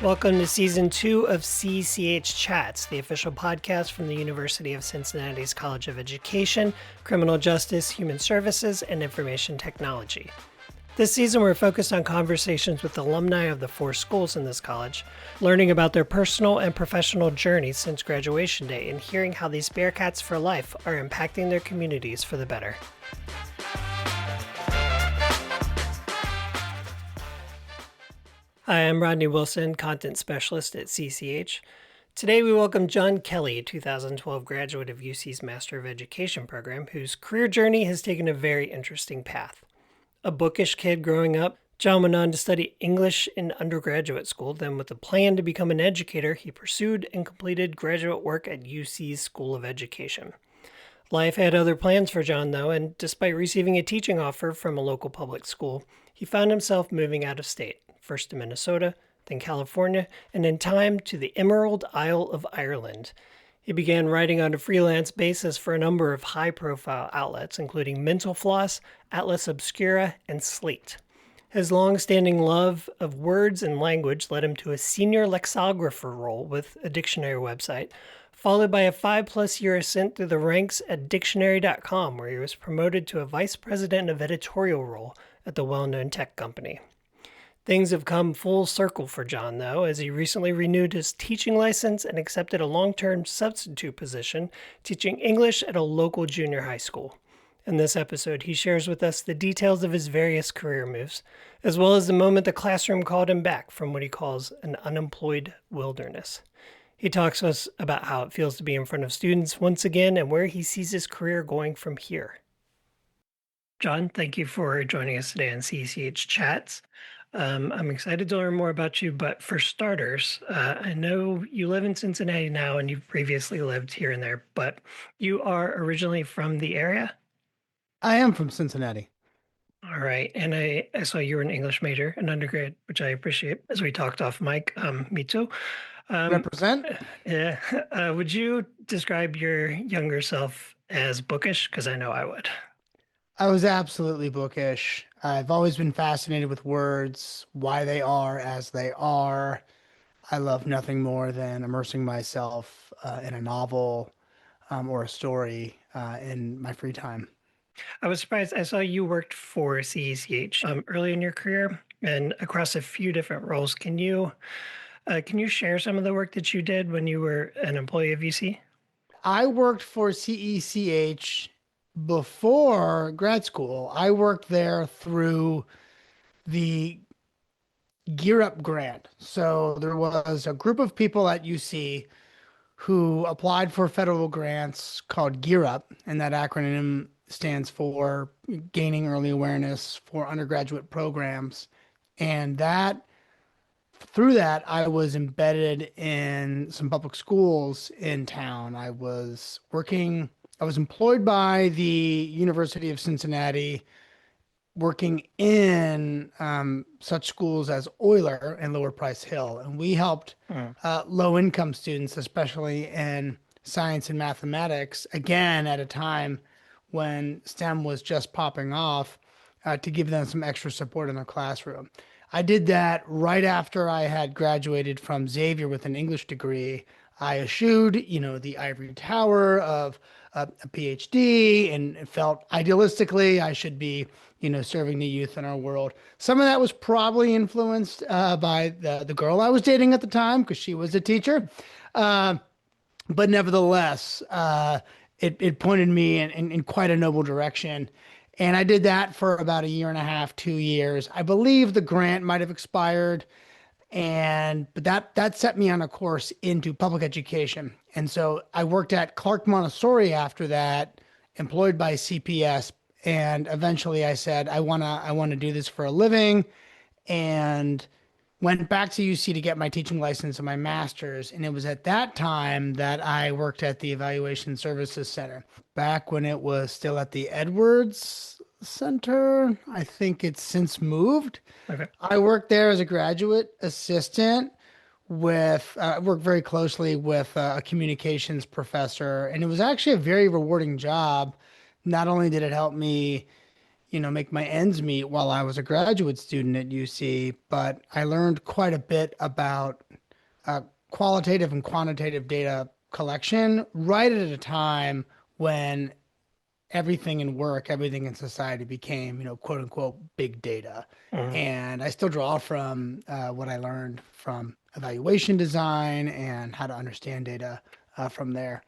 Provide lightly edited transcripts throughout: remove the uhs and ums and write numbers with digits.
Welcome to Season 2 of CECH Chats, the official podcast from the University of Cincinnati's College of Education, Criminal Justice, Human Services, and Information Technology. This season, we're focused on conversations with alumni of the 4 schools in this college, learning about their personal and professional journeys since graduation day, and hearing how these Bearcats for life are impacting their communities for the better. Hi, I'm Rodney Wilson, Content Specialist at CCH. Today we welcome John Kelly, a 2012 graduate of UC's Master of Education program, whose career journey has taken a very interesting path. A bookish kid growing up, John went on to study English in undergraduate school. Then with a plan to become an educator, he pursued and completed graduate work at UC's School of Education. Life had other plans for John, though, and despite receiving a teaching offer from a local public school, he found himself moving out of state. First to Minnesota, then California, and in time to the Emerald Isle of Ireland. He began writing on a freelance basis for a number of high-profile outlets, including Mental Floss, Atlas Obscura, and Slate. His long-standing love of words and language led him to a senior lexicographer role with a dictionary website, followed by a 5+ year ascent through the ranks at dictionary.com, where he was promoted to a vice president of editorial role at the well-known tech company. Things have come full circle for John, though, as he recently renewed his teaching license and accepted a long-term substitute position teaching English at a local junior high school. In this episode, he shares with us the details of his various career moves, as well as the moment the classroom called him back from what he calls an unemployed wilderness. He talks to us about how it feels to be in front of students once again and where he sees his career going from here. John, thank you for joining us today on CECH Chats. I'm excited to learn more about you, but for starters, I know you live in Cincinnati now and you've previously lived here and there, but you are originally from the area? I am from Cincinnati. All right. And I saw you were an English major in undergrad, which I appreciate as we talked off mic. Me too. Represent? Yeah. Would you describe your younger self as bookish? Because I know I would. I was absolutely bookish. I've always been fascinated with words, why they are as they are. I love nothing more than immersing myself in a novel or a story in my free time. I was surprised. I saw you worked for CECH early in your career and across a few different roles. Can you share some of the work that you did when you were an employee of UC? I worked for CECH before grad school. I worked there through the Gear Up grant. So there was a group of people at UC who applied for federal grants called Gear Up, and that acronym stands for Gaining Early Awareness for Undergraduate Programs. And through that, I was embedded in some public schools in town. I was employed by the University of Cincinnati, working in such schools as Euler and Lower Price Hill. And we helped low-income students, especially in science and mathematics, again, at a time when STEM was just popping off, to give them some extra support in their classroom. I did that right after I had graduated from Xavier with an English degree. I eschewed, the ivory tower of a PhD and felt idealistically I should be, serving the youth in our world. Some of that was probably influenced by the girl I was dating at the time because she was a teacher. But nevertheless, it pointed me in quite a noble direction. And I did that for about 1.5 years, 2 years. I believe the grant might have expired. But that set me on a course into public education. And so I worked at Clark Montessori after that, employed by CPS. And eventually I said, I wanna do this for a living, and went back to UC to get my teaching license and my master's. And it was at that time that I worked at the Evaluation Services Center, back when it was still at the Edwards Center. I think it's since moved. Okay. I worked there as a graduate assistant worked very closely with a communications professor, and it was actually a very rewarding job. Not only did it help me, make my ends meet while I was a graduate student at UC, but I learned quite a bit about uh, qualitative and quantitative data collection right at a time when everything in work, everything in society became, quote unquote, big data. Mhm. And I still draw from what I learned from evaluation design and how to understand data from there.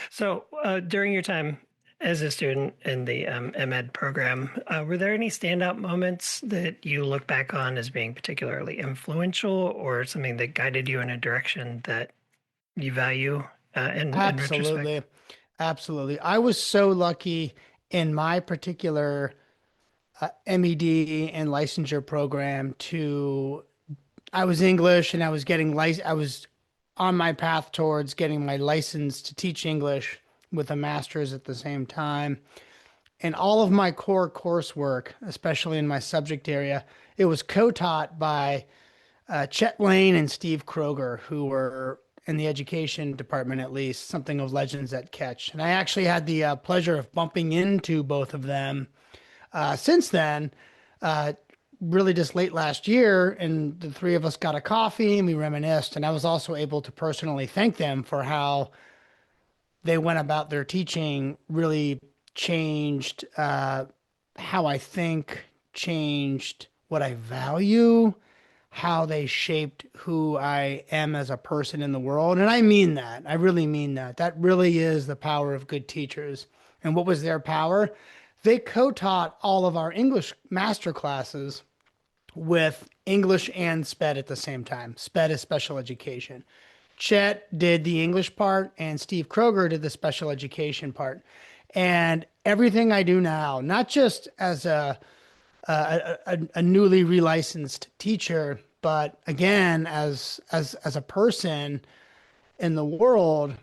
So, during your time as a student in the MEd program, were there any standout moments that you look back on as being particularly influential or something that guided you in a direction that you value in retrospect? Absolutely. Absolutely. I was so lucky in my particular MED and licensure program to I was English and I was on my path towards getting my license to teach English with a master's at the same time. And all of my core coursework, especially in my subject area, it was co-taught by Chet Lane and Steve Kroger, who were in the education department at least, something of legends at Catch. And I actually had the pleasure of bumping into both of them since then, uh, really just late last year, and the three of us got a coffee and we reminisced. And I was also able to personally thank them for how they went about their teaching, really changed how I think, changed what I value, how they shaped who I am as a person in the world. And I mean that. I really mean that. That really is the power of good teachers. And what was their power? They co-taught all of our English master classes with English and SPED at the same time. SPED is special education. Chet did the English part and Steve Kroger did the special education part. And everything I do now, not just as a newly relicensed teacher, but again, as a person in the world,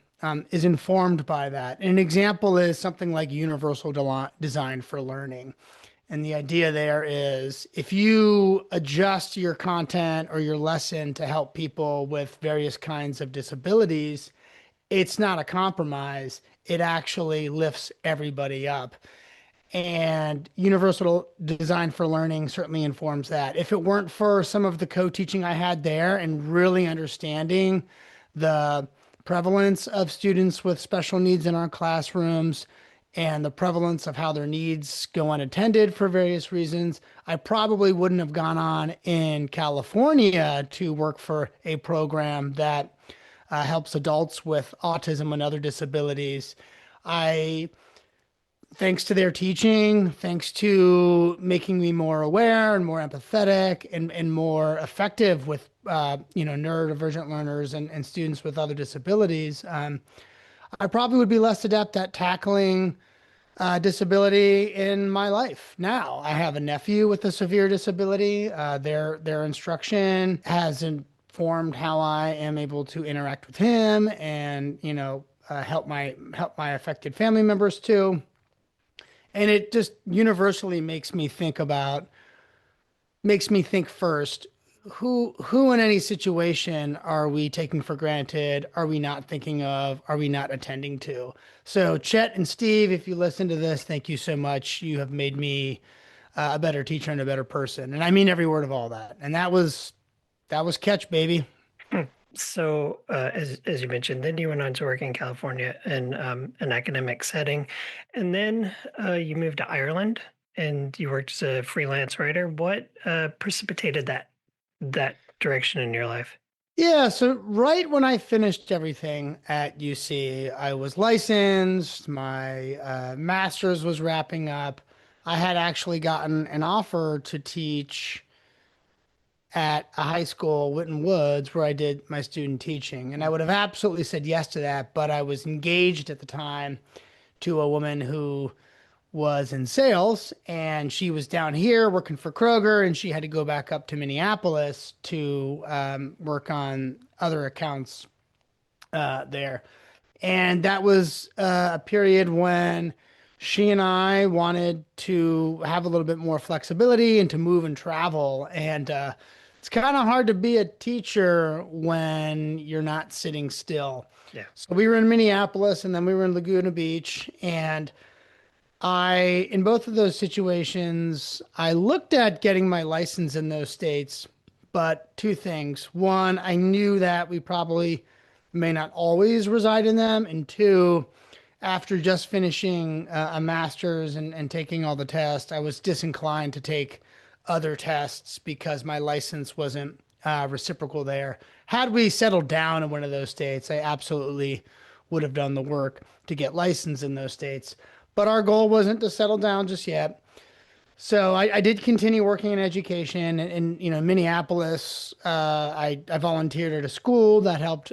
is informed by that. An example is something like universal design for learning. And the idea there is if you adjust your content or your lesson to help people with various kinds of disabilities, it's not a compromise. It actually lifts everybody up. And universal design for learning certainly informs that. If it weren't for some of the co-teaching I had there and really understanding the prevalence of students with special needs in our classrooms and the prevalence of how their needs go unattended for various reasons, I probably wouldn't have gone on in California to work for a program that helps adults with autism and other disabilities. I Thanks to their teaching, thanks to making me more aware and more empathetic and more effective with neurodivergent learners and students with other disabilities, I probably would be less adept at tackling disability in my life now. I have a nephew with a severe disability. Their instruction has informed how I am able to interact with him and help my affected family members too. And it just universally makes me think first, who in any situation are we taking for granted? Are we not thinking of? Are we not attending to? So Chet and Steve, if you listen to this, thank you so much. You have made me a better teacher and a better person. And I mean every word of all that. And that was Catch, baby. So, as you mentioned, then you went on to work in California in an academic setting, and then you moved to Ireland and you worked as a freelance writer. What precipitated that direction in your life? Yeah, so right when I finished everything at UC, I was licensed, my master's was wrapping up. I had actually gotten an offer to teach at a high school, Winton Woods, where I did my student teaching. And I would have absolutely said yes to that, but I was engaged at the time to a woman who was in sales and she was down here working for Kroger and she had to go back up to Minneapolis to work on other accounts there. And that was a period when she and I wanted to have a little bit more flexibility and to move and travel. And it's kind of hard to be a teacher when you're not sitting still. Yeah. So we were in Minneapolis and then we were in Laguna Beach. And In both of those situations, I looked at getting my license in those states, but two things. One, I knew that we probably may not always reside in them. And two, after just finishing a master's and taking all the tests, I was disinclined to take other tests because my license wasn't reciprocal there. Had we settled down in one of those states, I absolutely would have done the work to get licensed in those states. But our goal wasn't to settle down just yet. So I did continue working in education in Minneapolis. I volunteered at a school that helped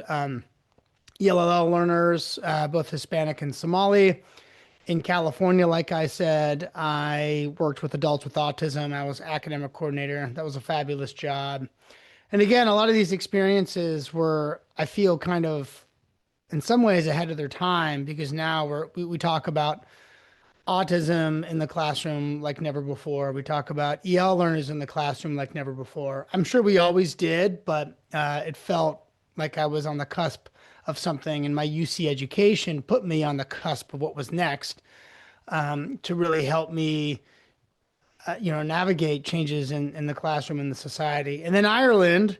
ELL learners, both Hispanic and Somali. In California, like I said, I worked with adults with autism. I was academic coordinator. That was a fabulous job. And again, a lot of these experiences were, I feel, kind of in some ways ahead of their time because now we talk about autism in the classroom like never before. We talk about EL learners in the classroom like never before. I'm sure we always did, but it felt like I was on the cusp of something, and my UC education put me on the cusp of what was next to really help me, navigate changes in the classroom and the society. And then Ireland,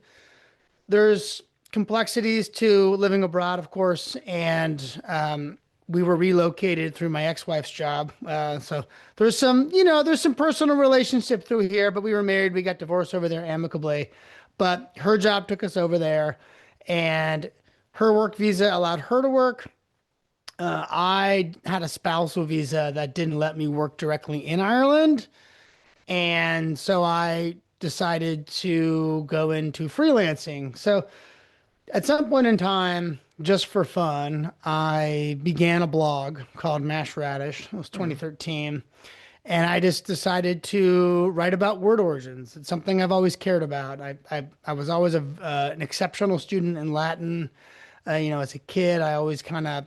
there's complexities to living abroad, of course, and we were relocated through my ex-wife's job. So there's some personal relationship through here, but we were married. We got divorced over there amicably, but her job took us over there, and her work visa allowed her to work. I had a spousal visa that didn't let me work directly in Ireland, and so I decided to go into freelancing. So at some point in time, just for fun, I began a blog called Mashed Radish. It was 2013. And I just decided to write about word origins. It's something I've always cared about. I was always an exceptional student in Latin. As a kid, I always kind of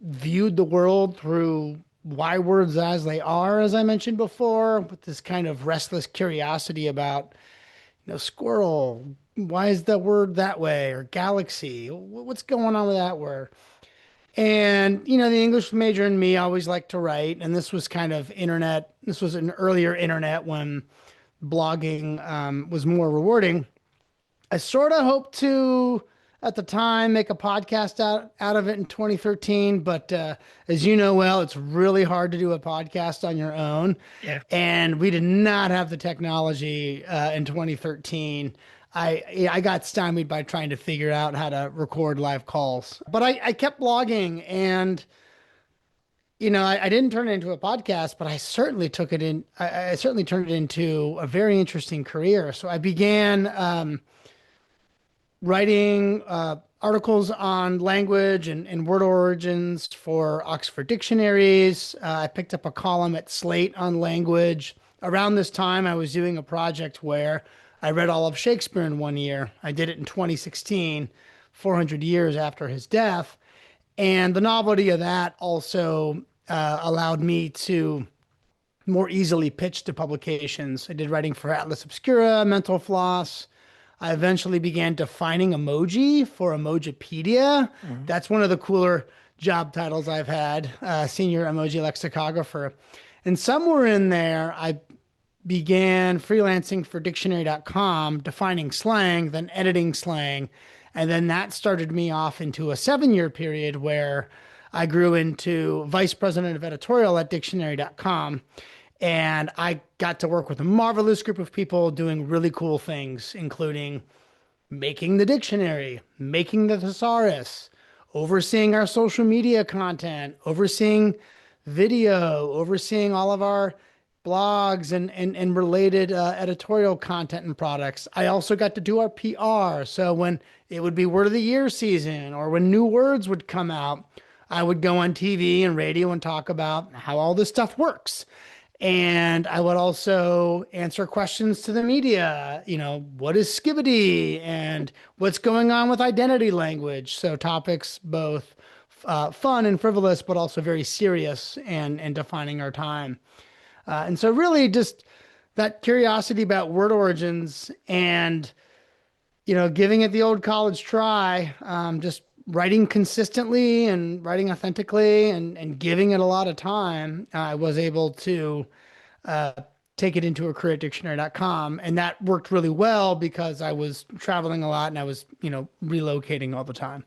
viewed the world through why words as they are, as I mentioned before, with this kind of restless curiosity about squirrel. Why is the word that way? Or galaxy? What's going on with that word? And, the English major in me always liked to write. And this was kind of internet. This was an earlier internet when blogging was more rewarding. I sort of hoped to, at the time, make a podcast out of it in 2013. But as you know well, it's really hard to do a podcast on your own. Yeah. And we did not have the technology in 2013. I got stymied by trying to figure out how to record live calls. But I kept blogging, and I didn't turn it into a podcast, but I certainly took it in. I certainly turned it into a very interesting career. So I began writing articles on language and word origins for Oxford dictionaries. I picked up a column at Slate on language. Around this time, I was doing a project where I read all of Shakespeare in one year. I did it in 2016, 400 years after his death. And the novelty of that also allowed me to more easily pitch to publications. I did writing for Atlas Obscura, Mental Floss. I eventually began defining emoji for Emojipedia. That's one of the cooler job titles I've had, senior emoji lexicographer. And somewhere in there, I began freelancing for dictionary.com, defining slang, then editing slang. And then that started me off into a 7-year period where I grew into vice president of editorial at dictionary.com. And I got to work with a marvelous group of people doing really cool things, including making the dictionary, making the thesaurus, overseeing our social media content, overseeing video, overseeing all of our blogs and related editorial content and products. I also got to do our PR. So when it would be word of the year season or when new words would come out, I would go on TV and radio and talk about how all this stuff works. And I would also answer questions to the media, what is skibbity and what's going on with identity language? So topics both fun and frivolous, but also very serious and defining our time. And so really just that curiosity about word origins and, giving it the old college try, just writing consistently and writing authentically and giving it a lot of time, I was able to uh, take it into a career at dictionary.com. And that worked really well because I was traveling a lot and I was, relocating all the time.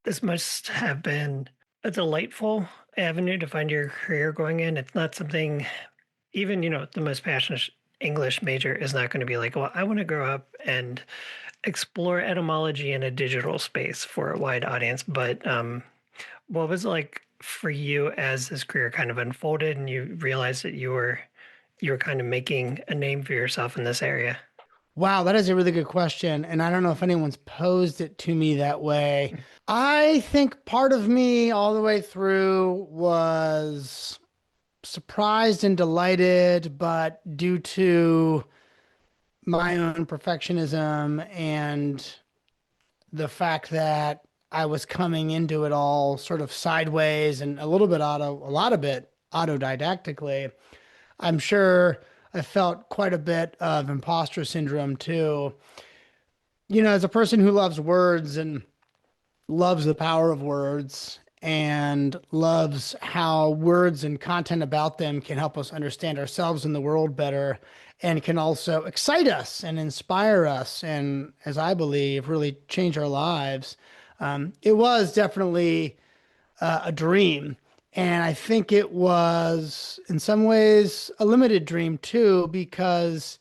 This must have been a delightful avenue to find your career going in. It's not something, even, the most passionate English major is not going to be like, well, I want to grow up and explore etymology in a digital space for a wide audience. But what was it like for you as this career kind of unfolded and you realized that you were kind of making a name for yourself in this area? Wow, that is a really good question. And I don't know if anyone's posed it to me that way. I think part of me all the way through was surprised and delighted, but due to my own perfectionism and the fact that I was coming into it all sort of sideways and a lot of it autodidactically, I'm sure I felt quite a bit of imposter syndrome too. As a person who loves words and loves the power of words and loves how words and content about them can help us understand ourselves and the world better and can also excite us and inspire us and, as I believe, really change our lives. It was definitely a dream. And I think it was, in some ways, a limited dream too, because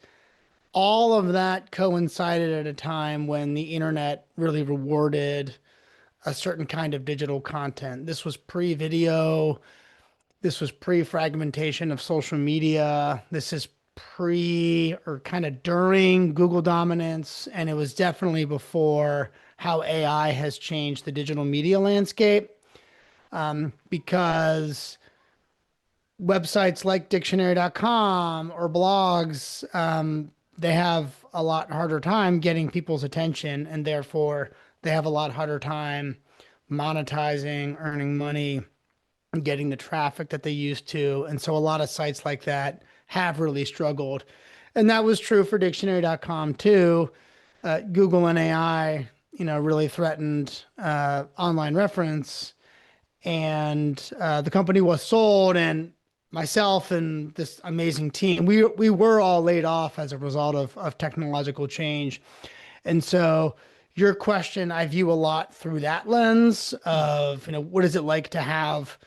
all of that coincided at a time when the internet really rewarded a certain kind of digital content. This was pre-video. This was pre-fragmentation of social media. This is pre or kind of during Google dominance. And it was definitely before how AI has changed the digital media landscape. Because websites like dictionary.com or blogs, they have a lot harder time getting people's attention, and therefore they have a lot harder time monetizing, earning money, and getting the traffic that they used to. And so a lot of sites like that have really struggled. And that was true for dictionary.com too. Google and AI, really threatened online reference, and the company was sold, and myself and this amazing team, we were all laid off as a result of technological change. And so your question, I view a lot through that lens of, what is it like to have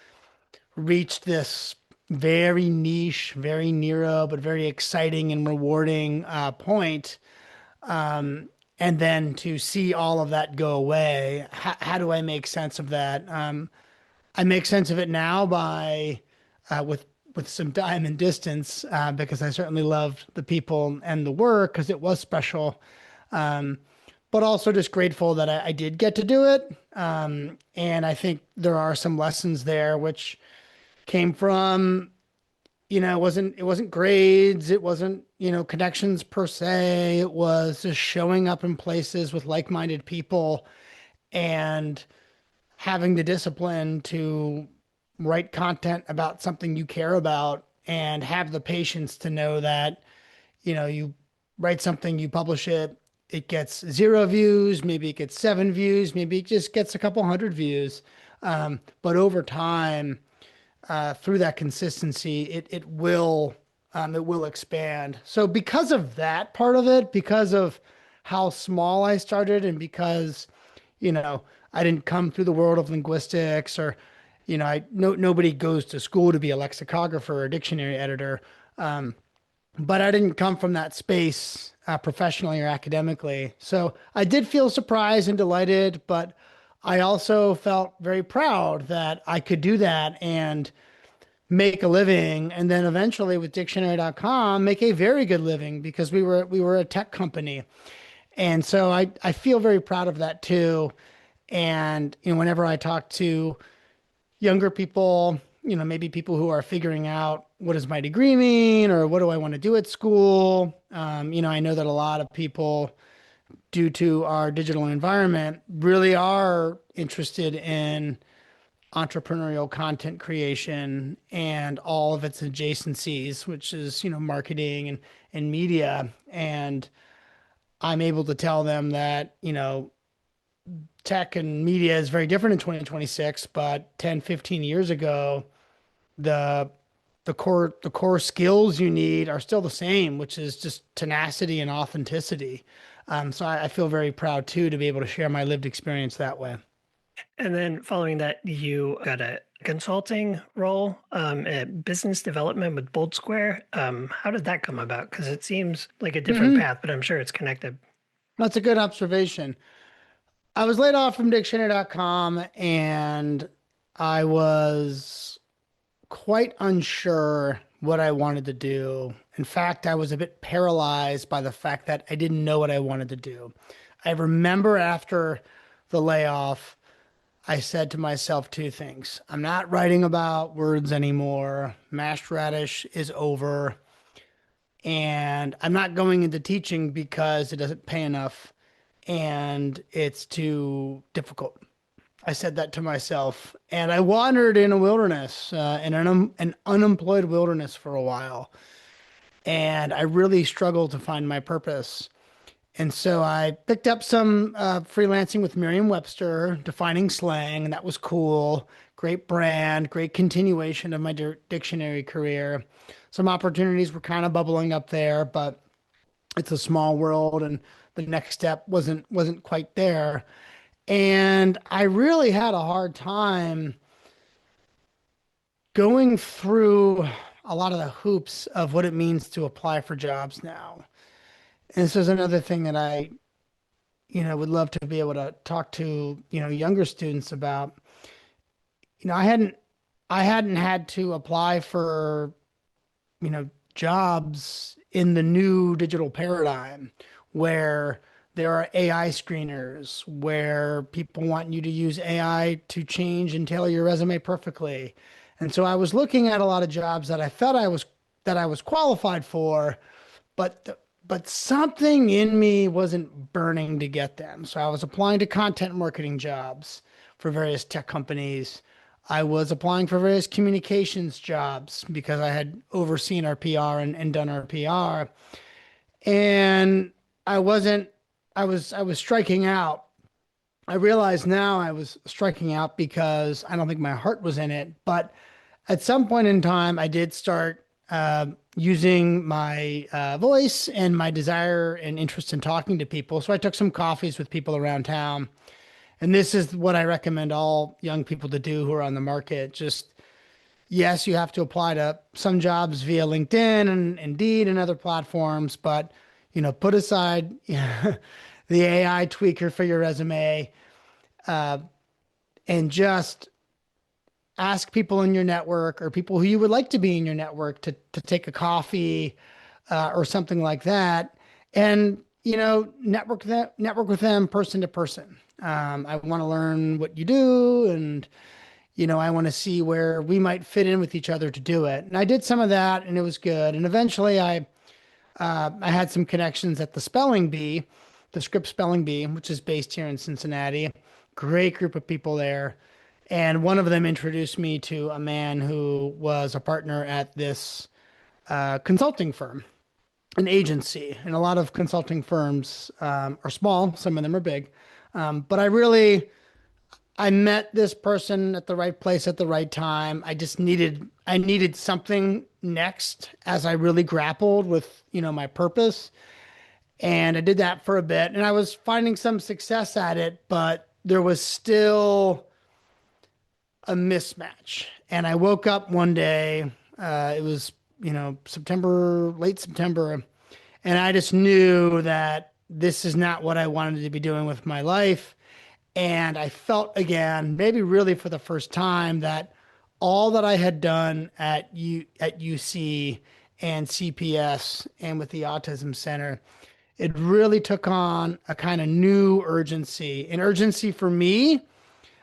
reached this very niche, very narrow, but very exciting and rewarding point. And then to see all of that go away, how do I make sense of that? I make sense of it now by with some time and distance, because I certainly loved the people and the work because it was special. Um, but also just grateful that I did get to do it. And I think there are some lessons there which came from, it wasn't grades, it wasn't, connections per se. It was just showing up in places with like-minded people and having the discipline to write content about something you care about and have the patience to know that, you write something, you publish it, it gets 0 views, maybe it gets 7 views, maybe it just gets a couple hundred views. But over time, through that consistency, it will expand. So because of that part of it, because of how small I started, and because I didn't come through the world of linguistics, or I no nobody goes to school to be a lexicographer or a dictionary editor. But I didn't come from that space professionally or academically. So I did feel surprised and delighted, but I also felt very proud that I could do that and make a living. And then eventually with dictionary.com, make a very good living because we were a tech company. And so I feel very proud of that too. And whenever I talk to younger people, maybe people who are figuring out what does my degree mean or what do I want to do at school. I know that a lot of people, due to our digital environment, really are interested in entrepreneurial content creation and all of its adjacencies, which is, marketing and media. And I'm able to tell them that, tech and media is very different in 2026, but 10, 15 years ago, the the core skills you need are still the same, which is just tenacity and authenticity. So I feel very proud too to be able to share my lived experience that way. And then following that, you got a consulting role at business development with Bold Square. How did that come about? Because it seems like a different Hmm. path, but I'm sure it's connected. That's a good observation. I was laid off from dictionary.com and I was quite unsure what I wanted to do. In fact, I was a bit paralyzed by the fact that I didn't know what I wanted to do. I remember after the layoff, I said to myself two things. I'm not writing about words anymore. Mashed radish is over. And I'm not going into teaching because it doesn't pay enough and it's too difficult. I said that to myself, and I wandered in a wilderness, in an unemployed wilderness for a while, and I really struggled to find my purpose. And so I picked up some freelancing with Merriam-Webster, defining slang, and that was cool. Great brand, great continuation of my dictionary career. Some opportunities were kind of bubbling up there, but it's a small world, and the next step wasn't quite there. And I really had a hard time going through a lot of the hoops of what it means to apply for jobs now. And this is another thing that I would love to be able to talk to, younger students about. I hadn't had to apply for, jobs in the new digital paradigm where there are AI screeners, where people want you to use AI to change and tailor your resume perfectly. And so I was looking at a lot of jobs that I felt I was qualified for, but something in me wasn't burning to get them. So I was applying to content marketing jobs for various tech companies. I was applying for various communications jobs because I had overseen our PR and done our PR. And I wasn't, I was striking out. I realize now I was striking out because I don't think my heart was in it. But at some point in time, I did start using my voice and my desire and interest in talking to people. So I took some coffees with people around town. And this is what I recommend all young people to do who are on the market. Just, yes, you have to apply to some jobs via LinkedIn and Indeed and other platforms, but put aside the AI tweaker for your resume and just ask people in your network or people who you would like to be in your network to take a coffee or something like that, and network with them person to person. I want to learn what you do, and I want to see where we might fit in with each other to do it. And I did some of that, and it was good. And eventually, I had some connections at the Spelling Bee, the Script Spelling Bee, which is based here in Cincinnati. Great group of people there. And one of them introduced me to a man who was a partner at this consulting firm, an agency. And a lot of consulting firms are small, some of them are big. But I met this person at the right place at the right time. I needed something next as I really grappled with, my purpose. And I did that for a bit and I was finding some success at it, but there was still a mismatch. And I woke up one day, it was, September, late September, and I just knew that this is not what I wanted to be doing with my life. And I felt again, maybe really for the first time, that all that I had done at UC and CPS and with the Autism Center, it really took on a kind of new urgency, an urgency for me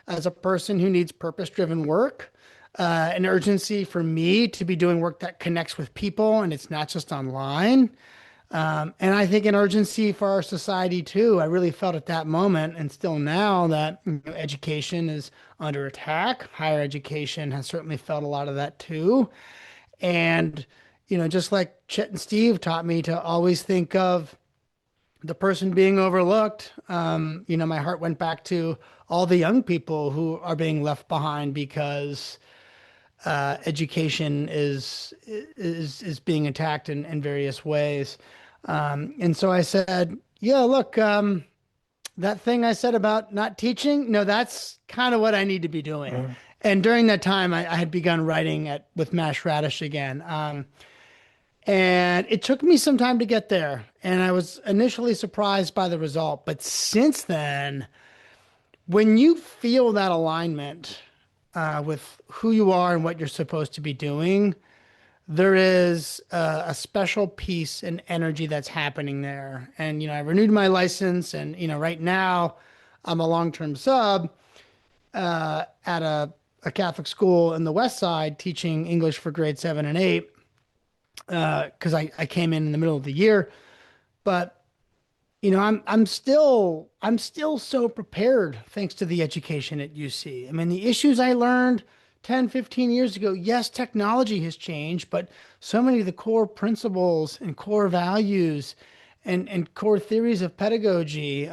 as a person who needs purpose-driven work, an urgency for me to be doing work that connects with people and it's not just online. And I think an urgency for our society too. I really felt at that moment and still now that education is under attack. Higher education has certainly felt a lot of that too. And, just like Chet and Steve taught me to always think of the person being overlooked. My heart went back to all the young people who are being left behind because education is being attacked in various ways. And so I said, yeah, look, that thing I said about not teaching, no, that's kind of what I need to be doing. Mhm. And during that time, I had begun writing with Mashed Radish again. And it took me some time to get there. And I was initially surprised by the result. But since then, when you feel that alignment with who you are and what you're supposed to be doing, there is a special peace and energy that's happening there. And, I renewed my license. And, right now I'm a long-term sub at a Catholic school in the West Side teaching English for grade 7 and 8 because I came in the middle of the year. But I'm still so prepared thanks to the education at UC. I mean, the issues I learned 10, 15 years ago, yes, technology has changed, but so many of the core principles and core values and core theories of pedagogy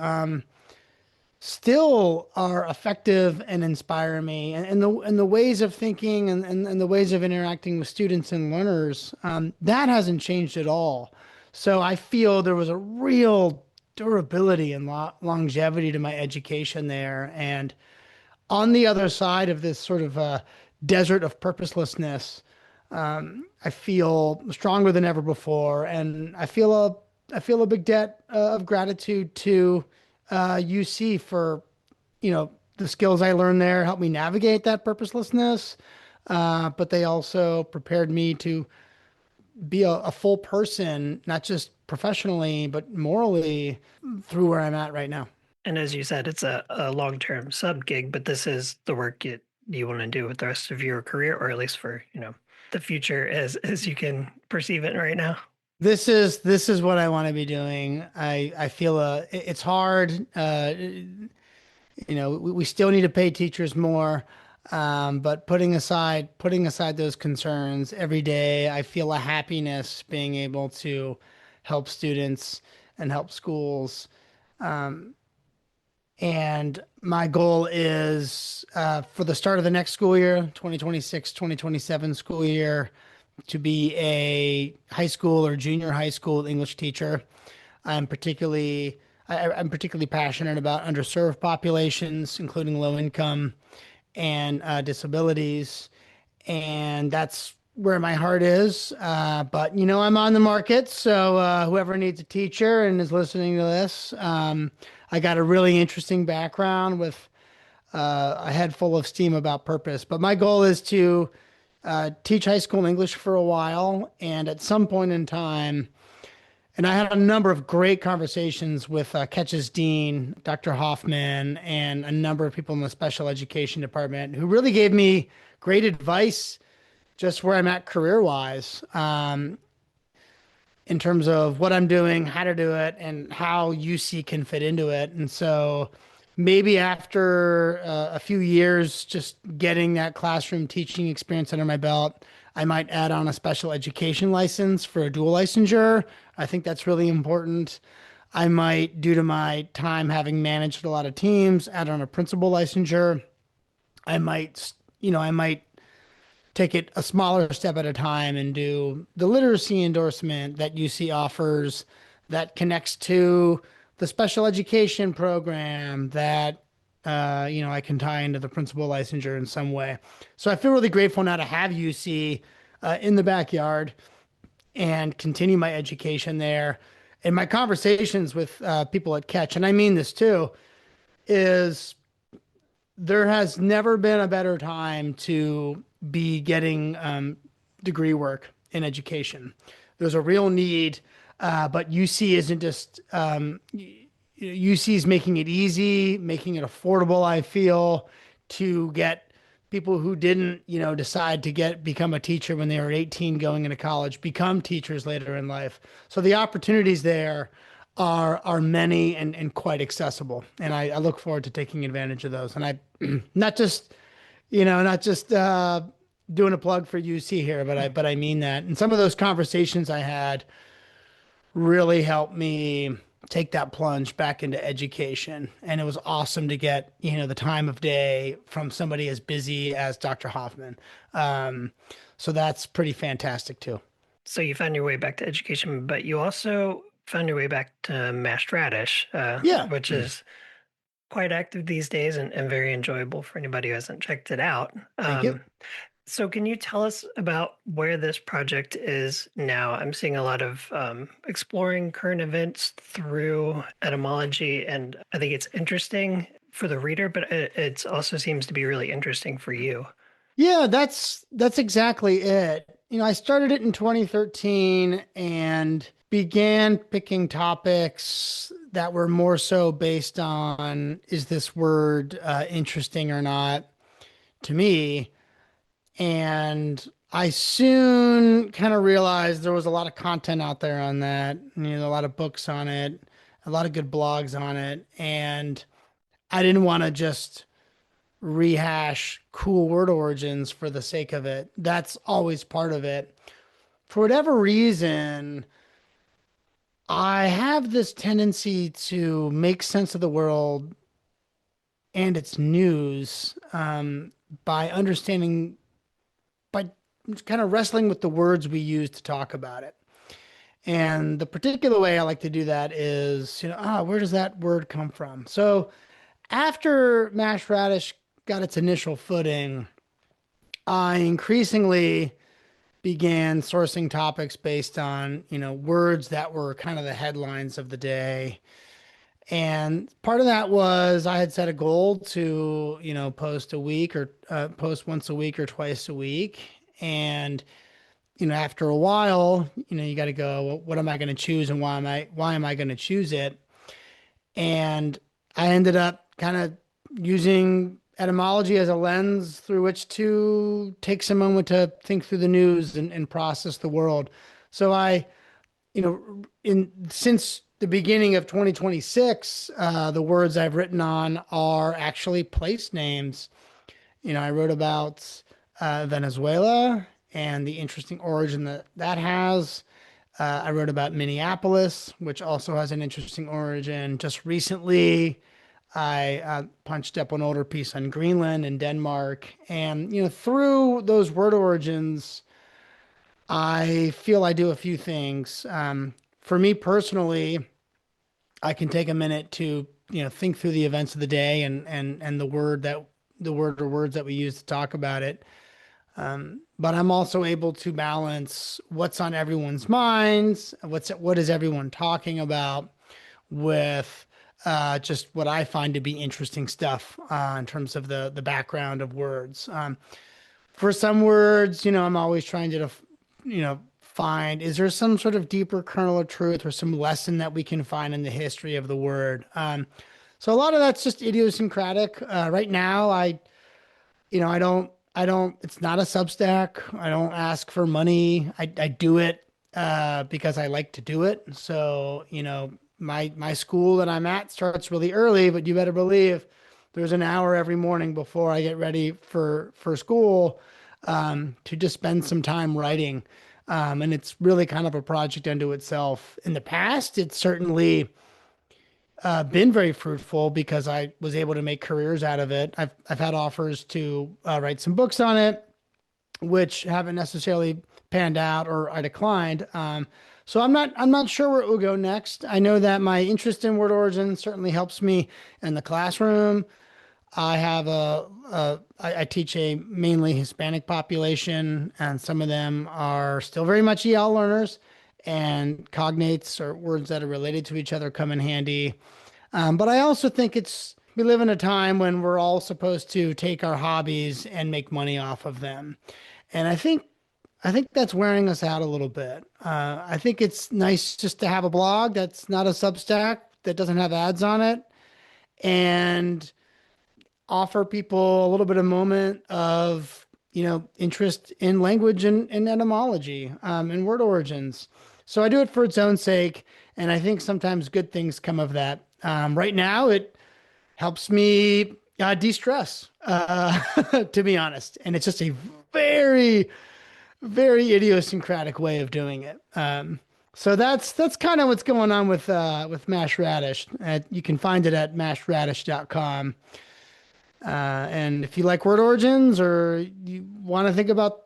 still are effective and inspire me. And the ways of thinking and the ways of interacting with students and learners, that hasn't changed at all. So I feel there was a real durability and longevity to my education there. And on the other side of this sort of desert of purposelessness, I feel stronger than ever before, and I feel a big debt of gratitude to UC for the skills I learned there helped me navigate that purposelessness, but they also prepared me to be a full person, not just professionally but morally through where I'm at right now. And as you said, it's a long-term sub gig, but this is the work you want to do with the rest of your career, or at least for, the future as you can perceive it right now. This is what I want to be doing. I feel it's hard. We still need to pay teachers more. But putting aside those concerns every day, I feel a happiness being able to help students and help schools. And my goal is for the start of the next school year, 2026-2027 school year, to be a high school or junior high school English teacher. I'm particularly I'm particularly passionate about underserved populations, including low income and disabilities, and that's where my heart is. But I'm on the market, so whoever needs a teacher and is listening to this, I got a really interesting background with a head full of steam about purpose. But my goal is to teach high school English for a while, and at some point in time, and I had a number of great conversations with CECH's dean, Dr. Hoffman, and a number of people in the special education department who really gave me great advice just where I'm at career wise, in terms of what I'm doing, how to do it, and how UC can fit into it. And so maybe after a few years, just getting that classroom teaching experience under my belt, I might add on a special education license for a dual licensure. I think that's really important. I might, due to my time having managed a lot of teams, add on a principal licensure. I might take it a smaller step at a time and do the literacy endorsement that UC offers that connects to the special education program that I can tie into the principal licensure in some way. So I feel really grateful now to have UC in the backyard and continue my education there. And my conversations with people at Catch, and I mean this too, is there has never been a better time to be getting degree work in education. There's a real need, but UC isn't just UC is making it easy, making it affordable. I feel to get people who didn't, decide to become a teacher when they were 18 going into college, become teachers later in life. So the opportunities there are many and quite accessible. And I look forward to taking advantage of those. And I not just, not just doing a plug for UC here, but I mean that. And some of those conversations I had really helped me take that plunge back into education. And it was awesome to get, the time of day from somebody as busy as Dr. Hoffman. Um, so that's pretty fantastic too. So you found your way back to education, but you also found your way back to Mashed Radish, Yeah. which is quite active these days and very enjoyable for anybody who hasn't checked it out. Thank you. So can you tell us about where this project is now? I'm seeing a lot of exploring current events through etymology, and I think it's interesting for the reader, but it also seems to be really interesting for you. Yeah, that's exactly it. I started it in 2013 and began picking topics that were more so based on is this word interesting or not to me. And I soon kind of realized there was a lot of content out there on that, a lot of books on it, a lot of good blogs on it, and I didn't want to just rehash cool word origins for the sake of it. That's always part of it. For whatever reason, I have this tendency to make sense of the world and its news by understanding, by kind of wrestling with the words we use to talk about it. And the particular way I like to do that is, where does that word come from? So after Mash Radish got its initial footing, I increasingly began sourcing topics based on, words that were kind of the headlines of the day. And part of that was I had set a goal to, post a week or post once a week or twice a week. And, after a while, you got to go, well, what am I going to choose and why am I going to choose it? And I ended up kind of using etymology as a lens through which to take some moment to think through the news and process the world. So in since the beginning of 2026, the words I've written on are actually place names. I wrote about Venezuela and the interesting origin that has. I wrote about Minneapolis, which also has an interesting origin. Just recently, I punched up an older piece on Greenland and Denmark. And, through those word origins, I feel I do a few things. For me personally, I can take a minute to, think through the events of the day and the word or words that we use to talk about it. But I'm also able to balance what's on everyone's minds, what is everyone talking about with just what I find to be interesting stuff in terms of the background of words. For some words, I'm always trying to, find is there some sort of deeper kernel of truth or some lesson that we can find in the history of the word. So a lot of that's just idiosyncratic. Right now, I don't, it's not a Substack. I don't ask for money. I do it because I like to do it. So, my school that I'm at starts really early, but you better believe there's an hour every morning before I get ready for school to just spend some time writing. And it's really kind of a project unto itself. In the past, it's certainly been very fruitful because I was able to make careers out of it. I've had offers to write some books on it, which haven't necessarily panned out or I declined. So I'm not sure where it will go next. I know that my interest in word origin certainly helps me in the classroom. I teach a mainly Hispanic population, and some of them are still very much EL learners, and cognates or words that are related to each other come in handy. But I also think we live in a time when we're all supposed to take our hobbies and make money off of them. And I think that's wearing us out a little bit. I think it's nice just to have a blog that's not a Substack, that doesn't have ads on it, and offer people a little bit of moment of, interest in language and etymology, and word origins. So I do it for its own sake, and I think sometimes good things come of that. Right now, it helps me de-stress, to be honest. And it's just a very, very idiosyncratic way of doing it. So that's kind of what's going on with Mashed Radish. You can find it at mashedradish.com. And if you like word origins or you want to think about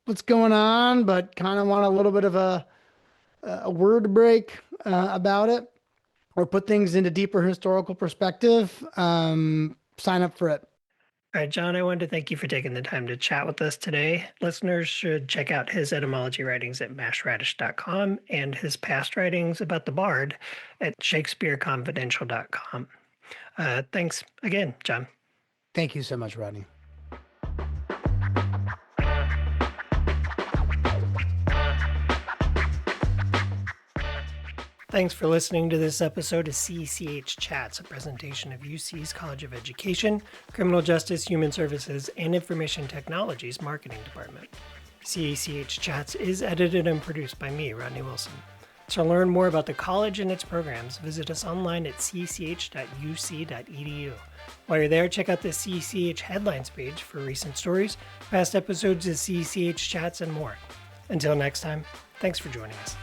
what's going on, but kind of want a little bit of a word break about it, or put things into deeper historical perspective, sign up for it. All right, John, I wanted to thank you for taking the time to chat with us today. Listeners should check out his etymology writings at mashradish.com and his past writings about the Bard at shakespeareconfidential.com. Thanks again, John. Thank you so much, Rodney. Thanks for listening to this episode of CECH Chats, a presentation of UC's College of Education, Criminal Justice, Human Services, and Information Technologies Marketing Department. CECH Chats is edited and produced by me, Rodney Wilson. To learn more about the college and its programs, visit us online at cech.uc.edu. While you're there, check out the CECH Headlines page for recent stories, past episodes of CECH Chats, and more. Until next time, thanks for joining us.